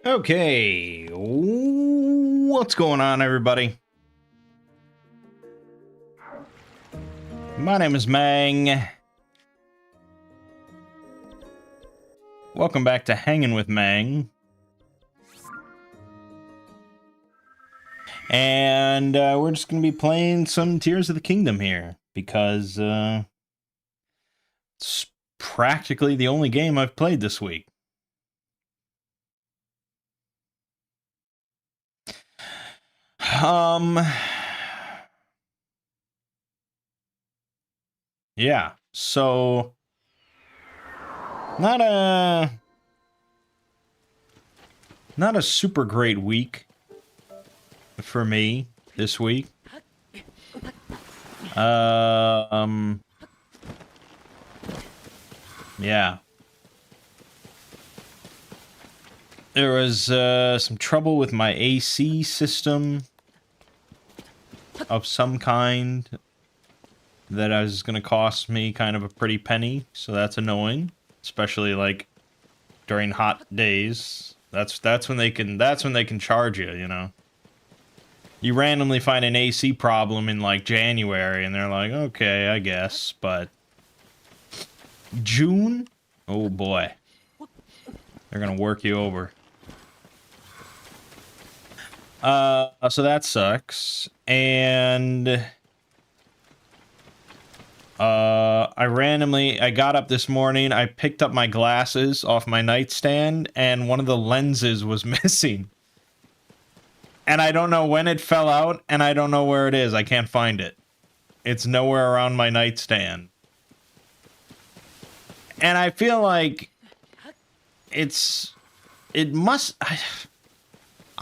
Okay, what's going on, everybody? My name is Mangg. Welcome back to Hanging with Mangg. And we're just going to be playing some Tears of the Kingdom here, because it's practically the only game I've played this week. Yeah, so not a super great week for me this week. Yeah. There was some trouble with my AC system of some kind that was going to cost me kind of a pretty penny, so that's annoying, especially like during hot days. That's when they can charge you, you know. You randomly find an AC problem in like January and they're like, "Okay, I guess," but June? Oh boy. They're going to work you over. So that sucks. And I got up this morning, I picked up my glasses off my nightstand, and one of the lenses was missing. And I don't know when it fell out, and I don't know where it is. I can't find it. It's nowhere around my nightstand. And I feel like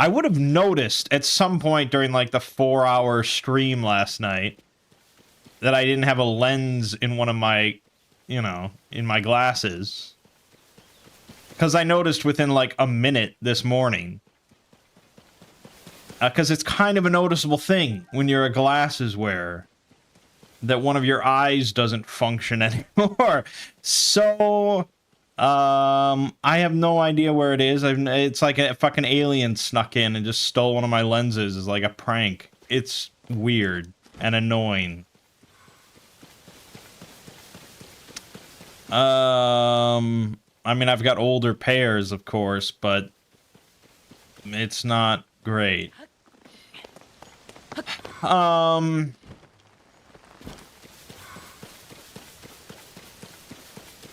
I would have noticed at some point during like the 4-hour stream last night that I didn't have a lens in one of my, you know, in my glasses. Because I noticed within like a minute this morning. Because it's kind of a noticeable thing when you're a glasses wearer, that one of your eyes doesn't function anymore. So, I have no idea where it is. It's like a fucking alien snuck in and just stole one of my lenses as like a prank. It's weird and annoying. I mean, I've got older pairs, of course, but it's not great.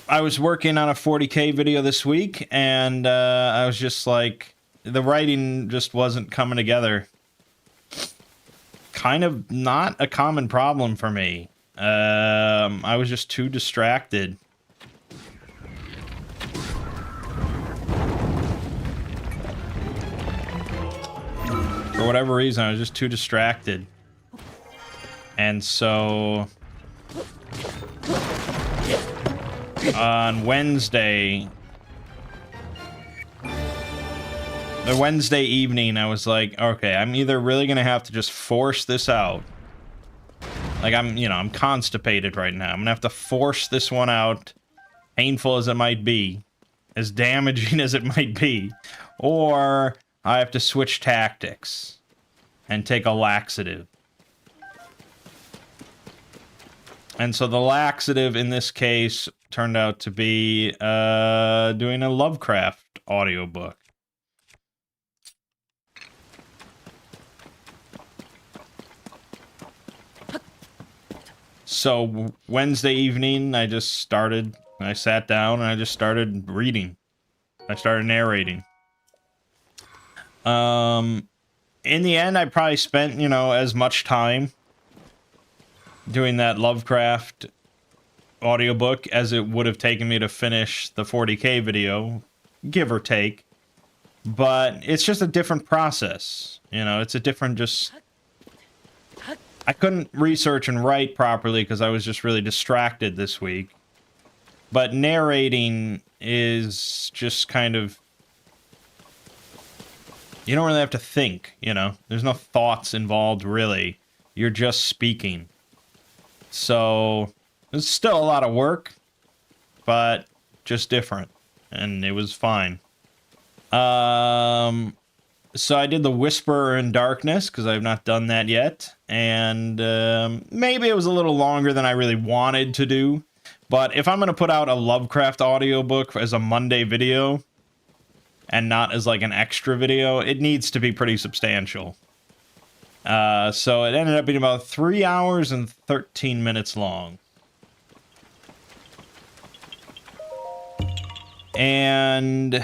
I was working on a 40K video this week, and I was just like, the writing just wasn't coming together. Kind of not a common problem for me. I was just too distracted. For whatever reason, I was just too distracted. And so on Wednesday, the Wednesday evening, I was like, okay, I'm either really gonna have to just force this out. Like, I'm constipated right now. I'm gonna have to force this one out, painful as it might be, as damaging as it might be, or I have to switch tactics and take a laxative. And so the laxative in this case turned out to be doing a Lovecraft audiobook. So Wednesday evening, I sat down and I just started reading. I started narrating. In the end, I probably spent, as much time doing that Lovecraft audiobook as it would have taken me to finish the 40K video, give or take. But it's just a different process. It's a different I couldn't research and write properly because I was just really distracted this week. But narrating is just kind of, you don't really have to think, There's no thoughts involved, really. You're just speaking. So, it's still a lot of work, but just different. And it was fine. So I did the Whisperer in Darkness, because I've not done that yet. And maybe it was a little longer than I really wanted to do. But if I'm going to put out a Lovecraft audiobook as a Monday video, and not as like an extra video, it needs to be pretty substantial. So it ended up being about 3 hours and 13 minutes long. And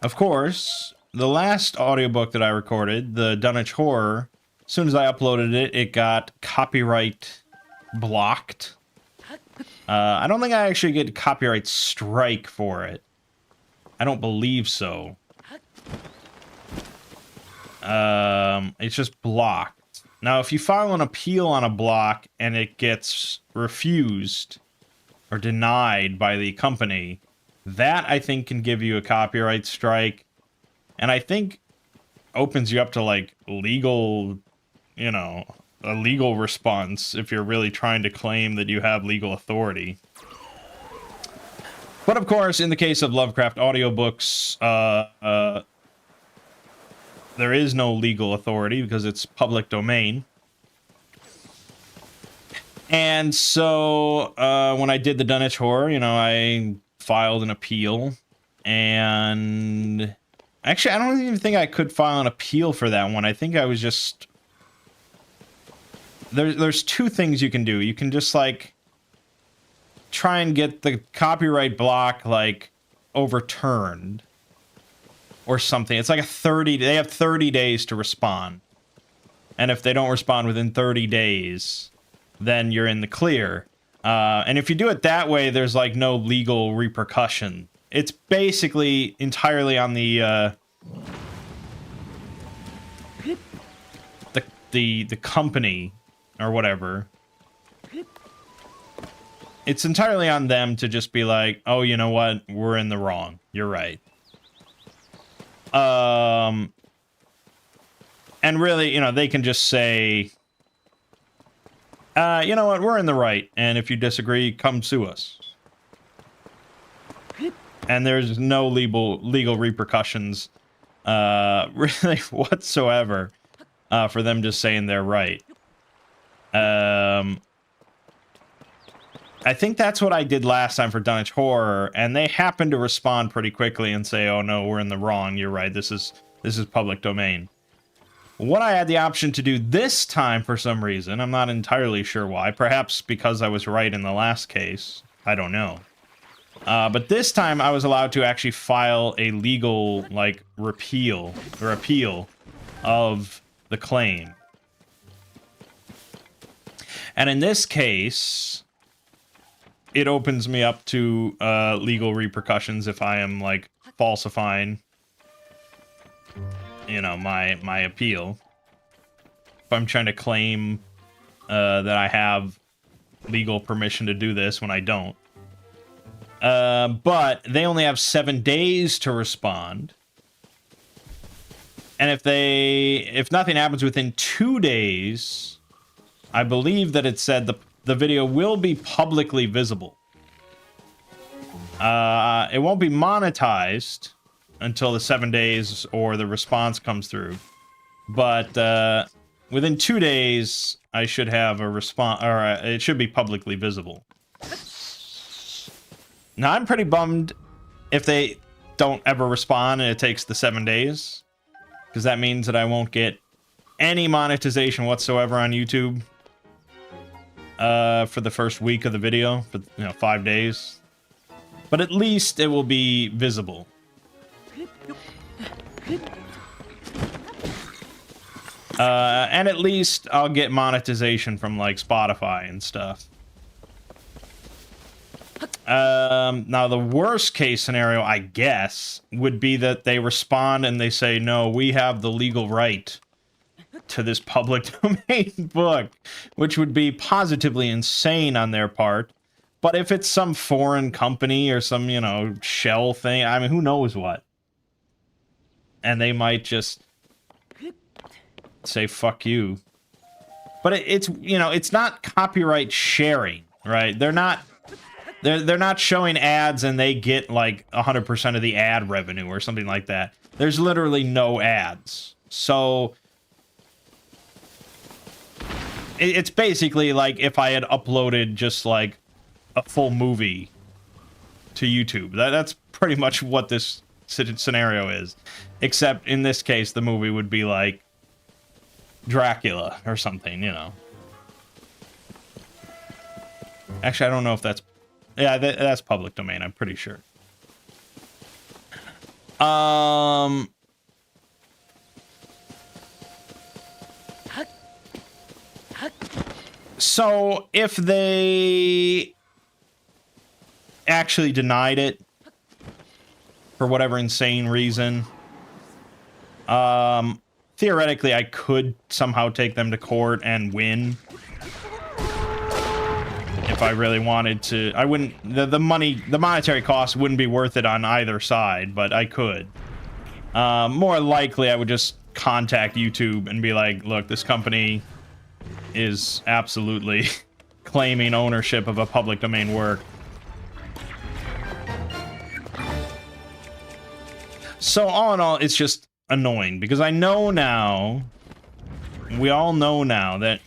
of course, the last audiobook that I recorded, the Dunwich Horror, as soon as I uploaded it, it got copyright blocked. I don't think I actually get copyright strike for it. I don't believe so. It's just blocked. Now, if you file an appeal on a block and it gets refused or denied by the company, that I think can give you a copyright strike. And I think opens you up to like legal, you know, a legal response if you're really trying to claim that you have legal authority. But of course, in the case of Lovecraft audiobooks, there is no legal authority because it's public domain. And so when I did the Dunwich Horror, you know, I filed an appeal. And actually, I don't even think I could file an appeal for that one. I think I was just... There's two things you can do. You can just, like, try and get the copyright block, like, overturned. Or something. It's like they have 30 days to respond. And if they don't respond within 30 days, then you're in the clear. And if you do it that way, there's, like, no legal repercussion. It's basically entirely on the company or whatever. It's entirely on them to just be like, oh, you know what? We're in the wrong. You're right. And really, you know, they can just say, you know what? We're in the right. And if you disagree, come sue us. And there's no legal repercussions, really whatsoever, for them just saying they're right. I think that's what I did last time for Dunwich Horror, and they happened to respond pretty quickly and say, oh no, we're in the wrong, you're right, this is public domain. What I had the option to do this time for some reason, I'm not entirely sure why, perhaps because I was right in the last case, I don't know. But this time I was allowed to actually file a legal, like, repeal, or appeal of the claim. And in this case, it opens me up to legal repercussions if I am, like, falsifying, you know, my appeal. If I'm trying to claim that I have legal permission to do this when I don't. But they only have 7 days to respond. And if nothing happens within 2 days, I believe that it said the video will be publicly visible. It won't be monetized until the 7 days or the response comes through. But within 2 days, I should have a response, or it should be publicly visible. Now, I'm pretty bummed if they don't ever respond and it takes the 7 days, because that means that I won't get any monetization whatsoever on YouTube for the first week of the video, for 5 days. But at least it will be visible. And at least I'll get monetization from, like, Spotify and stuff. Now, the worst case scenario, I guess, would be that they respond and they say, no, we have the legal right to this public domain book, which would be positively insane on their part. But if it's some foreign company or some, shell thing, I mean, who knows what? And they might just say, fuck you. But it's not copyright sharing, right? They're not They're not showing ads and they get like 100% of the ad revenue or something like that. There's literally no ads. So it's basically like if I had uploaded just like a full movie to YouTube. That's pretty much what this scenario is. Except in this case, the movie would be like Dracula or something, you know. Actually, I don't know if that's... Yeah, that's public domain, I'm pretty sure. So, if they actually denied it for whatever insane reason, theoretically, I could somehow take them to court and win. If I really wanted to. I wouldn't... The monetary cost wouldn't be worth it on either side, but I could. More likely, I would just contact YouTube and be like, look, this company is absolutely claiming ownership of a public domain work. So all in all, it's just annoying because I know now, we all know now that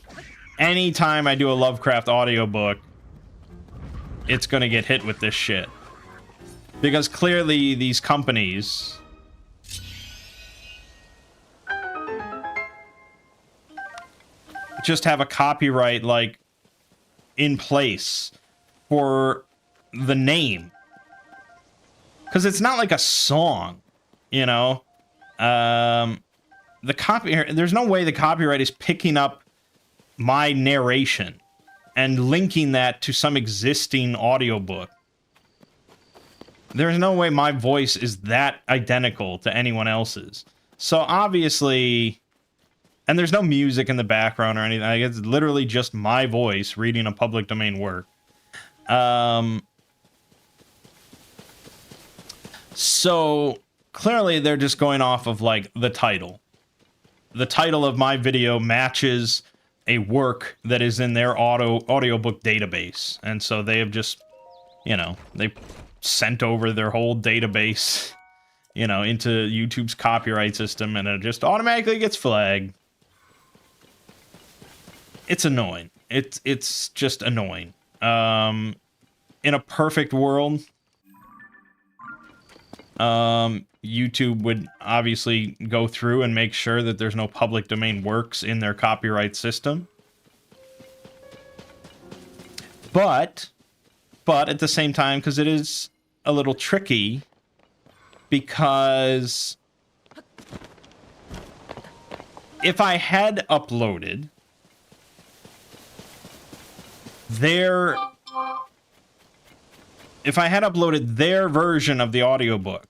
anytime I do a Lovecraft audiobook, it's gonna get hit with this shit. Because clearly these companies just have a copyright, like, in place for the name. Because it's not like a song, you know? There's no way the copyright is picking up my narration and linking that to some existing audiobook. There's no way my voice is that identical to anyone else's. So obviously, and there's no music in the background or anything. Like, it's literally just my voice reading a public domain work. So clearly they're just going off of like the title. The title of my video matches a work that is in their audiobook database. And so they have just, you know, they sent over their whole database, you know, into YouTube's copyright system, and it just automatically gets flagged. It's annoying. It's just annoying. In a perfect world, YouTube would obviously go through and make sure that there's no public domain works in their copyright system. But at the same time, because it is a little tricky, because if I had uploaded their version of the audiobook,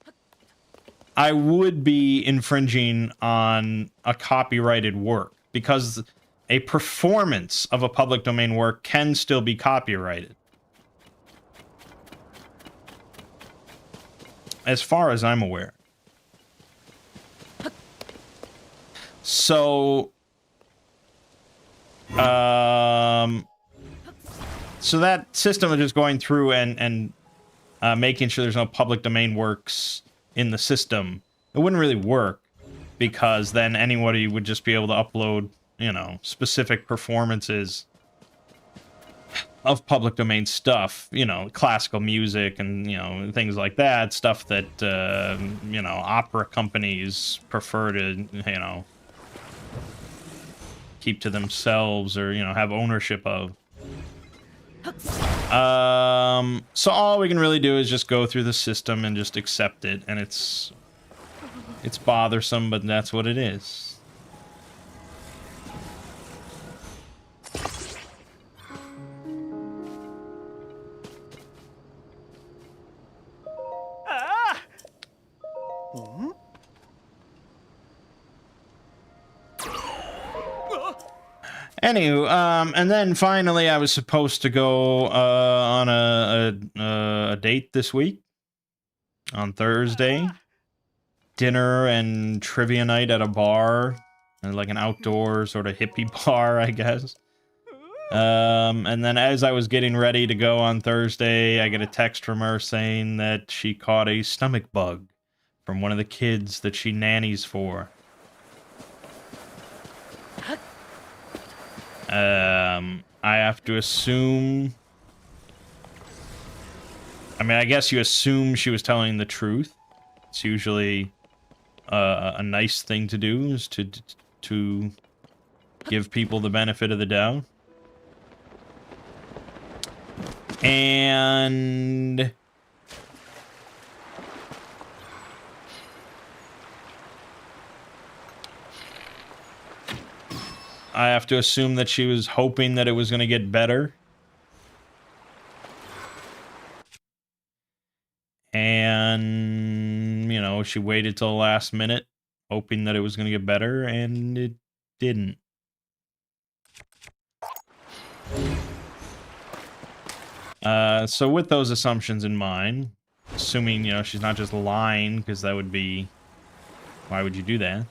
I would be infringing on a copyrighted work, because a performance of a public domain work can still be copyrighted, as far as I'm aware. So, so that system is just going through and making sure there's no public domain works in the system. It wouldn't really work, because then anybody would just be able to upload, you know, specific performances of public domain stuff, you know, classical music and, you know, things like that, stuff that, you know, opera companies prefer to, you know, keep to themselves or, you know, have ownership of. So all we can really do is just go through the system and just accept it, and it's bothersome, but that's what it is. Anywho, and then finally I was supposed to go on a date this week on Thursday. Dinner and trivia night at a bar, and like an outdoor sort of hippie bar, I guess. And then as I was getting ready to go on Thursday, I get a text from her saying that she caught a stomach bug from one of the kids that she nannies for. I have to assume... I mean, I guess you assume she was telling the truth. It's usually a nice thing to do, is to give people the benefit of the doubt. And... I have to assume that she was hoping that it was going to get better. And, you know, she waited till the last minute, hoping that it was going to get better, and it didn't. So with those assumptions in mind, assuming, you know, she's not just lying, because that would be... Why would you do that?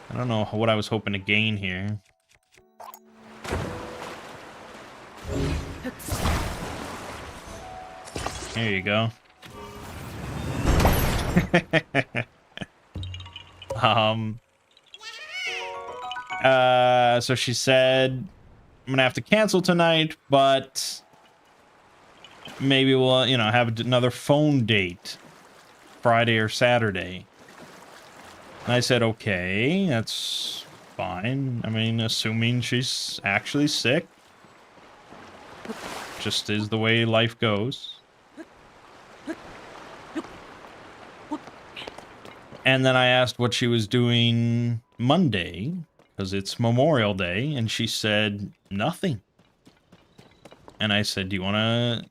I don't know what I was hoping to gain here. There you go. So she said, I'm gonna have to cancel tonight, but maybe we'll, you know, have another phone date Friday or Saturday. And I said, okay, that's fine. I mean, assuming she's actually sick. Just is the way life goes. And then I asked what she was doing Monday, because it's Memorial Day, and she said nothing. And I said, do you wanna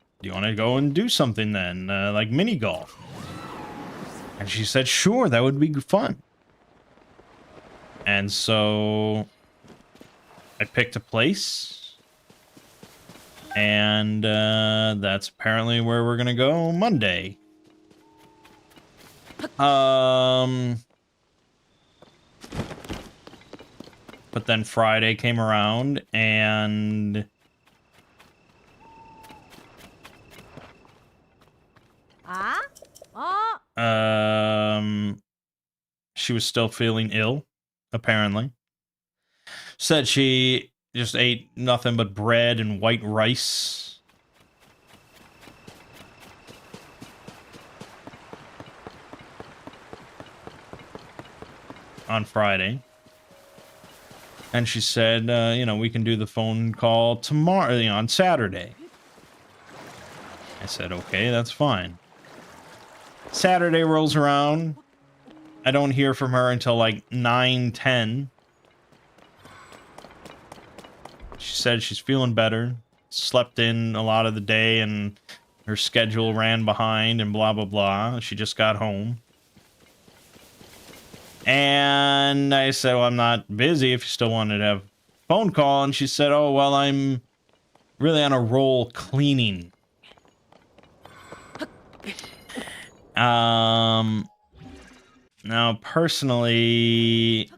go and do something then, like mini golf? And she said, sure, that would be fun. And so I picked a place, and that's apparently where we're gonna go Monday. But then Friday came around, and she was still feeling ill, apparently. Said she just ate nothing but bread and white rice. On Friday. And she said, you know, we can do the phone call tomorrow, you know, on Saturday. I said, okay, that's fine. Saturday rolls around. I don't hear from her until like 9:10. She said she's feeling better. Slept in a lot of the day and her schedule ran behind and blah, blah, blah. She just got home. And I said, well, I'm not busy if you still wanted to have a phone call. And she said, oh, well, I'm really on a roll cleaning. Now, personally,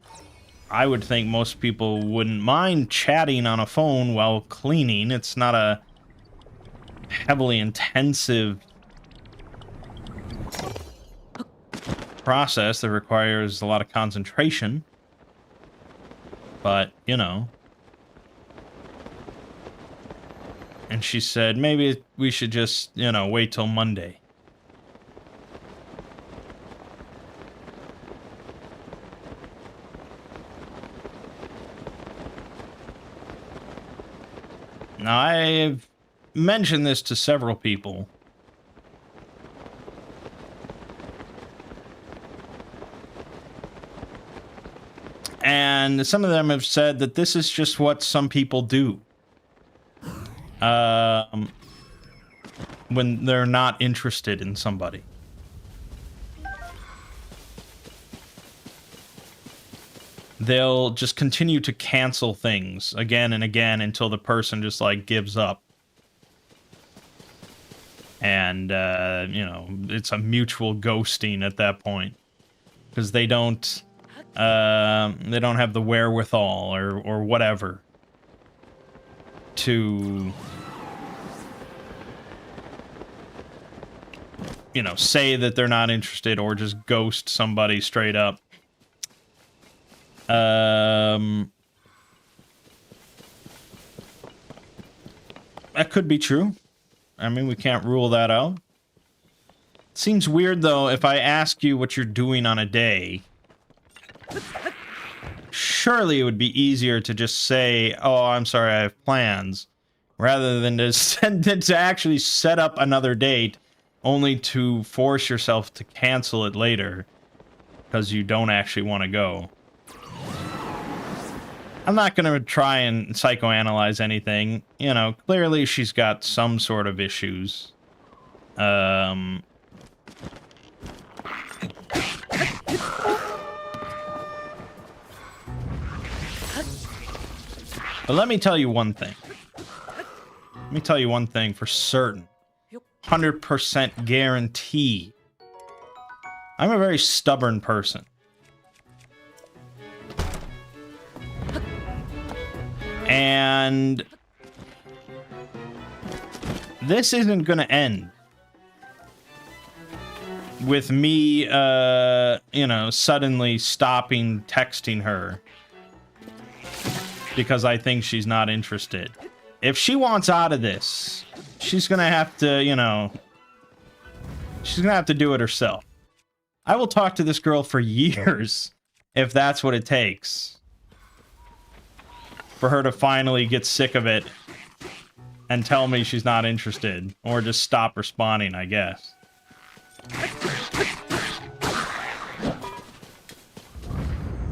I would think most people wouldn't mind chatting on a phone while cleaning. It's not a heavily intensive process that requires a lot of concentration, but you know. And she said maybe we should just, you know, wait till Monday. Now, I've mentioned this to several people. And some of them have said that this is just what some people do. When they're not interested in somebody. They'll just continue to cancel things again and again until the person just, like, gives up. And, you know, it's a mutual ghosting at that point. because they don't have the wherewithal or whatever to, you know, say that they're not interested or just ghost somebody straight up. That could be true. I mean, we can't rule that out. Seems weird, though, if I ask you what you're doing on a day. Surely it would be easier to just say, oh, I'm sorry, I have plans, rather than to actually set up another date only to force yourself to cancel it later because you don't actually want to go. I'm not going to try and psychoanalyze anything. You know, clearly she's got some sort of issues. But let me tell you one thing. Let me tell you one thing for certain. 100% guarantee. I'm a very stubborn person. And this isn't going to end with me, you know, suddenly stopping texting her because I think she's not interested. If she wants out of this, she's going to have to, you know, she's going to have to do it herself. I will talk to this girl for years if that's what it takes for her to finally get sick of it and tell me she's not interested, or just stop responding, I guess.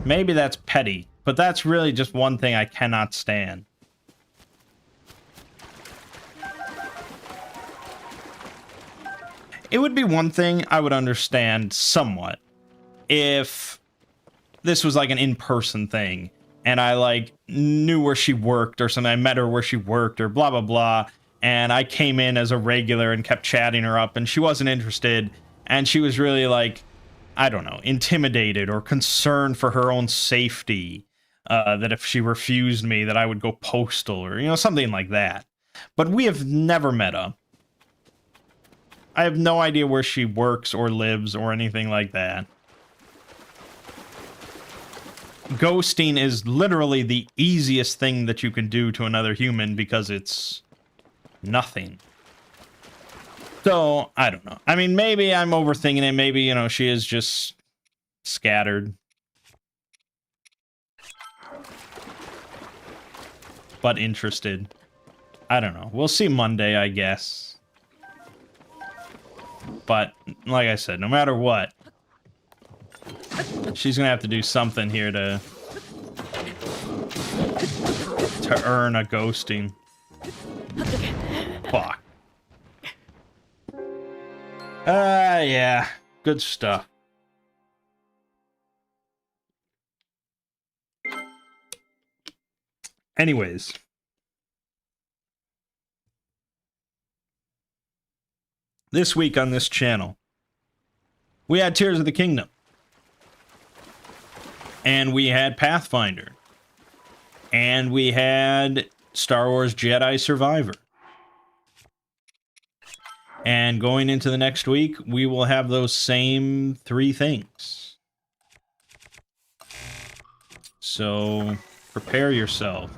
Maybe that's petty, but that's really just one thing I cannot stand. It would be one thing I would understand somewhat if this was like an in-person thing and I like knew where she worked or something. I met her where she worked or blah, blah, blah. And I came in as a regular and kept chatting her up and she wasn't interested. And she was really like, I don't know, intimidated or concerned for her own safety. That if she refused me, that I would go postal or, you know, something like that. But we have never met up. I have no idea where she works or lives or anything like that. Ghosting is literally the easiest thing that you can do to another human because it's nothing. So, I don't know. I mean, maybe I'm overthinking it. Maybe, you know, she is just scattered. But interested. I don't know. We'll see Monday, I guess. But, like I said, no matter what, she's gonna have to do something here to earn a ghosting. Fuck. Yeah. Good stuff. Anyways. This week on this channel, we had Tears of the Kingdom. And we had Pathfinder. And we had Star Wars Jedi Survivor. And going into the next week, we will have those same 3 things. So, prepare yourself.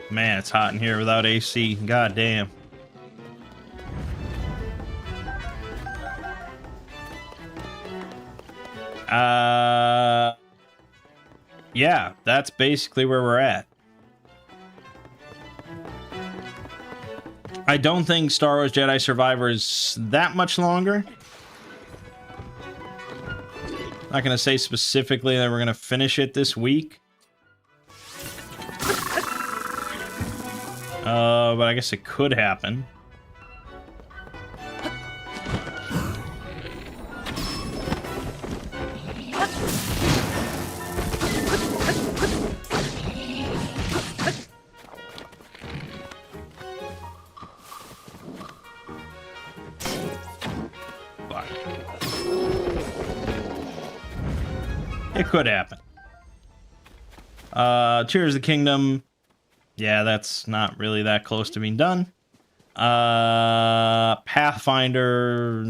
Man, it's hot in here without AC. God damn. Yeah, that's basically where we're at. I don't think Star Wars Jedi Survivor is that much longer. Not gonna say specifically that we're gonna finish it this week. But I guess it could happen. Fuck. It could happen. Tears of the Kingdom. Yeah, that's not really that close to being done. Pathfinder,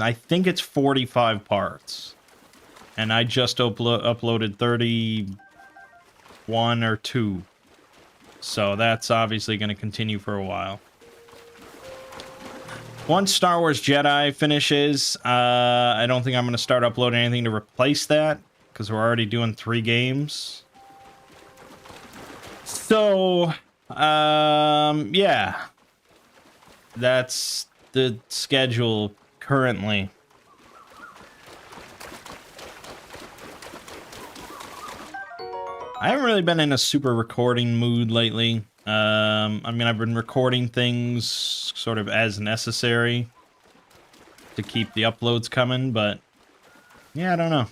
I think it's 45 parts. And I just uploaded 31 or 2. So that's obviously going to continue for a while. Once Star Wars Jedi finishes, I don't think I'm going to start uploading anything to replace that, because we're already doing 3 games. So, yeah. That's the schedule currently. I haven't really been in a super recording mood lately. I mean, I've been recording things sort of as necessary to keep the uploads coming, but yeah, I don't know.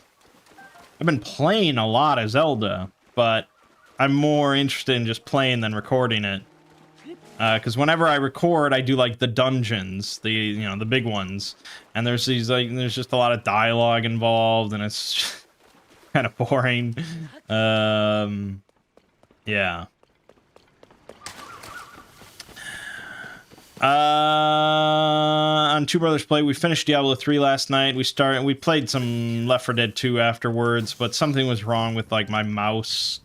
I've been playing a lot of Zelda, but I'm more interested in just playing than recording it. Because whenever I record, I do like the dungeons, the big ones, and there's just a lot of dialogue involved, and it's kind of boring. Yeah. On Two Brothers Play, we finished Diablo 3 last night. We played some Left 4 Dead 2 afterwards, but something was wrong with like my mouse.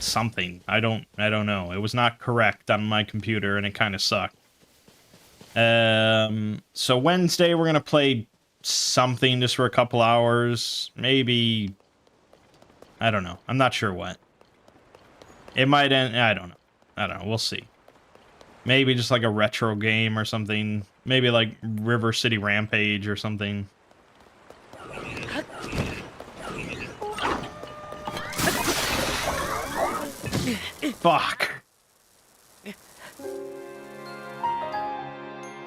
Something. I don't know. It was not correct on my computer, and it kind of sucked. So Wednesday we're gonna play something just for a couple hours. Maybe, I don't know. I'm not sure what. It might end. I don't know. We'll see. Maybe just like a retro game or something. Maybe like River City Rampage or something. Fuck.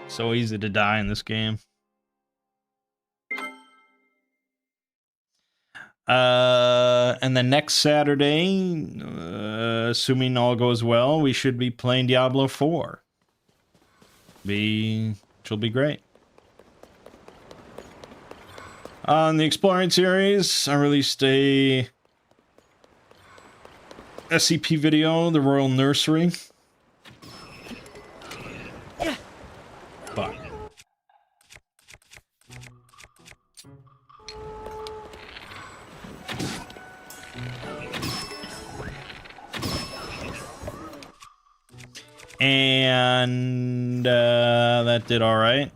So easy to die in this game. And then next Saturday, assuming all goes well, we should be playing Diablo 4. Which will be great. On the Exploring series, I released a SCP video, The Royal Nursery. Fuck. And that did all right.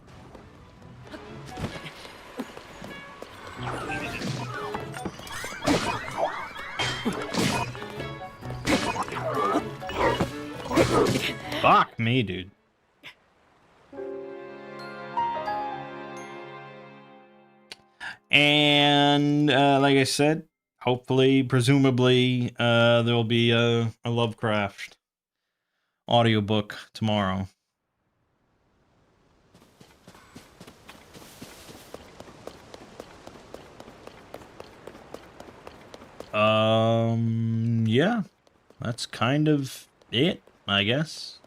Fuck me, dude. And like I said, hopefully, presumably, there'll be a Lovecraft audiobook tomorrow. Yeah, that's kind of it, I guess.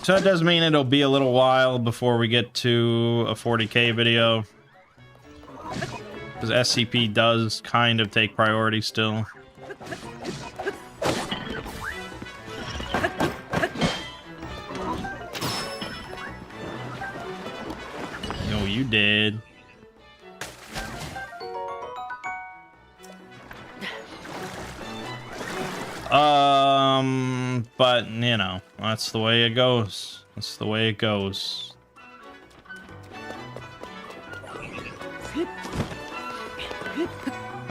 So it does mean it'll be a little while before we get to a 40K video. Because SCP does kind of take priority still. No, you did. But, you know, that's the way it goes. That's the way it goes.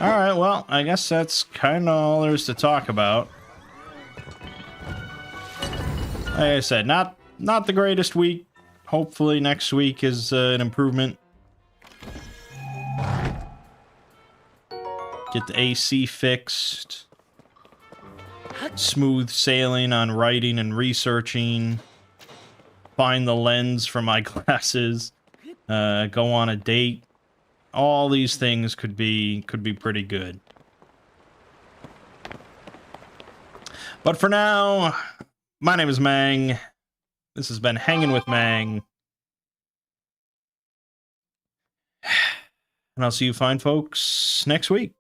Alright, well, I guess that's kind of all there is to talk about. Like I said, not the greatest week. Hopefully next week is an improvement. Get the AC fixed. Smooth sailing on writing and researching. Find the lens for my glasses. Go on a date. All these things could be pretty good. But for now, my name is Mangg. This has been Hanging with Mangg. And I'll see you fine folks next week.